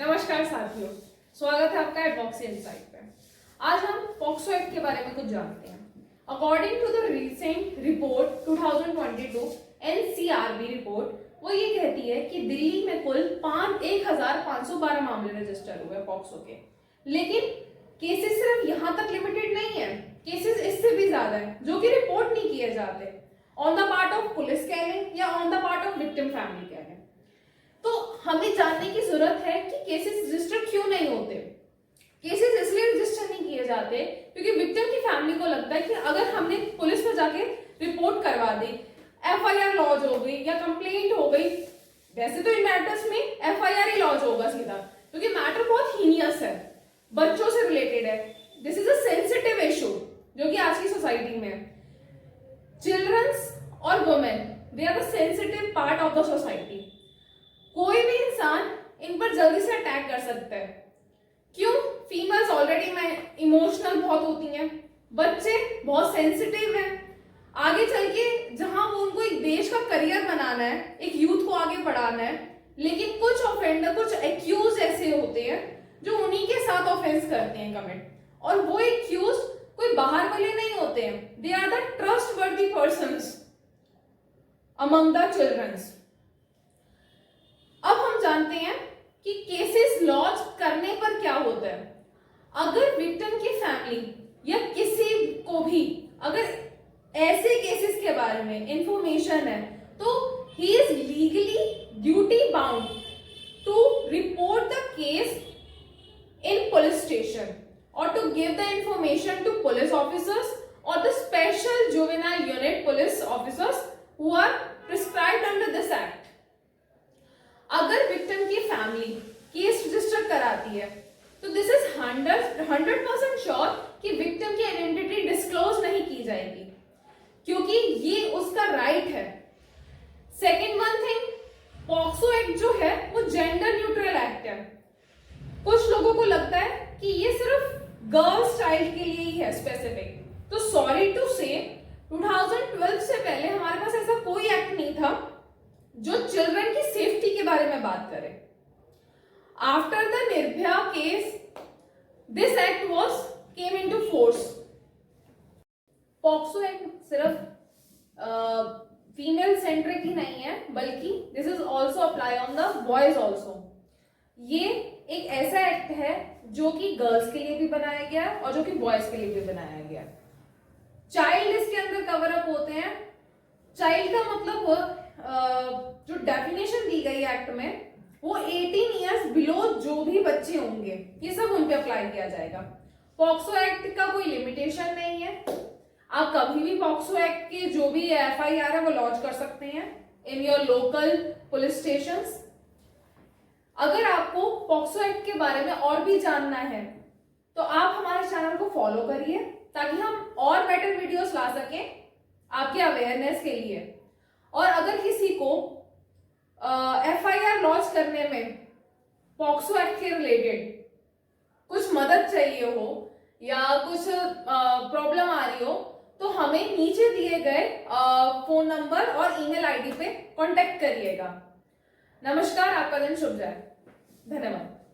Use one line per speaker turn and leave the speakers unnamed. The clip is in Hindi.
नमस्कार साथियों, स्वागत है आपका एडवॉक्सी इनसाइट पे। आज हम पॉक्सो एक्ट के बारे में कुछ जानते हैं। According to the recent report 2022 NCRB report, वो ये कहती है कि दिल्ली में कुल 1512 मामले रजिस्टर हुए पॉक्सो के, लेकिन केसेस सिर्फ यहां तक लिमिटेड नहीं है, केसेस इससे भी ज्यादा है जो कि रिपोर्ट नहीं किए जाते on the part of police कह लें या on the part of victim family कह लें। तो हमें जानने की जरूरत है कि केसेस रजिस्टर क्यों नहीं होते। केसेस इसलिए रजिस्टर नहीं किए जाते क्योंकि विक्टिम की फैमिली को लगता है कि अगर हमने पुलिस में जाके रिपोर्ट करवा दी, एफआईआर लॉन्च हो गई या कंप्लेंट हो गई, वैसे तो इन मैटर्स में एफआईआर ही लॉन्च होगा सीधा, क्योंकि मैटर बहुत हीनियस है, बच्चों से रिलेटेड है। This is a sensitive issue जो कि आज की सोसाइटी में है। चिल्ड्रंस और women, they are the sensitive part of the society. कोई भी इंसान इन पर जल्दी से अटैक कर सकता है। क्यों? फीमेल्स ऑलरेडी में इमोशनल बहुत होती हैं, बच्चे बहुत सेंसिटिव हैं। आगे चल के जहां वो उनको एक देश का करियर बनाना है, एक यूथ को आगे बढ़ाना है, लेकिन कुछ ऑफेंडर, कुछ एक्यूज ऐसे होते हैं जो उन्हीं के साथ ऑफेंस करते हैं कमिट, और वो एक्यूज कोई बाहर वाले नहीं होते हैं, they are the trustworthy persons among the childrens. अब हम जानते हैं कि केसेस लॉन्च करने पर क्या होता है। अगर विक्टिम की फैमिली या किसी को भी अगर ऐसे केसेस के बारे में इंफॉर्मेशन है तो he is legally duty bound to report the case in police station और to give the information to police officers और the special juvenile unit police officers who are prescribed under this act. अगर विक्टिम की फैमिली केस रजिस्टर कराती है तो दिस इज 100% श्योर कि विक्टिम की आइडेंटिटी डिस्क्लोज नहीं की जाएगी, क्योंकि ये उसका राइट है। Second one thing, POCSO act जो है वो जेंडर न्यूट्रल एक्ट है। कुछ लोगों को लगता है कि ये सिर्फ गर्ल्स चाइल्ड के लिए ही है स्पेसिफिक, तो सॉरी टू से 2012 से पहले हमारे पास ऐसा कोई एक्ट नहीं था जो चिल्ड्रन की सेफ्टी के बारे में बात करे। After the Nirbhaya case this act was came into force. POCSO act सिर्फ फीमेल सेंट्रिक ही नहीं है, बल्कि this is also apply on the boys also. ये एक ऐसा एक्ट है जो कि गर्ल्स के लिए भी बनाया गया और जो कि बॉयज के लिए भी बनाया गया। चाइल्ड इसके अंदर कवर अप होते हैं। चाइल्ड का मतलब जो डेफिनेशन दी गई एक्ट में वो 18 इयर्स बिलो जो भी बच्चे होंगे ये सब उन पे अप्लाई किया जाएगा। पॉक्सो एक्ट का कोई लिमिटेशन नहीं है, आप कभी भी पॉक्सो एक्ट के जो भी एफआईआर है वो लॉन्च कर सकते हैं in your local police stations. अगर आपको पॉक्सो एक्ट के बारे में और भी जानना है तो आप हमारे चैनल को फॉलो करिए ताकि हम और बेटर वीडियोस ला सकें आपके अवेयरनेस के लिए। और अगर किसी को एफआईआर लॉन्च करने में पॉक्सो एक्ट के रिलेटेड कुछ मदद चाहिए हो या कुछ प्रॉब्लम आ रही हो तो हमें नीचे दिए गए फोन नंबर और ईमेल आईडी पे कांटेक्ट करिएगा। नमस्कार, आपका दिन शुभ जाए। धन्यवाद।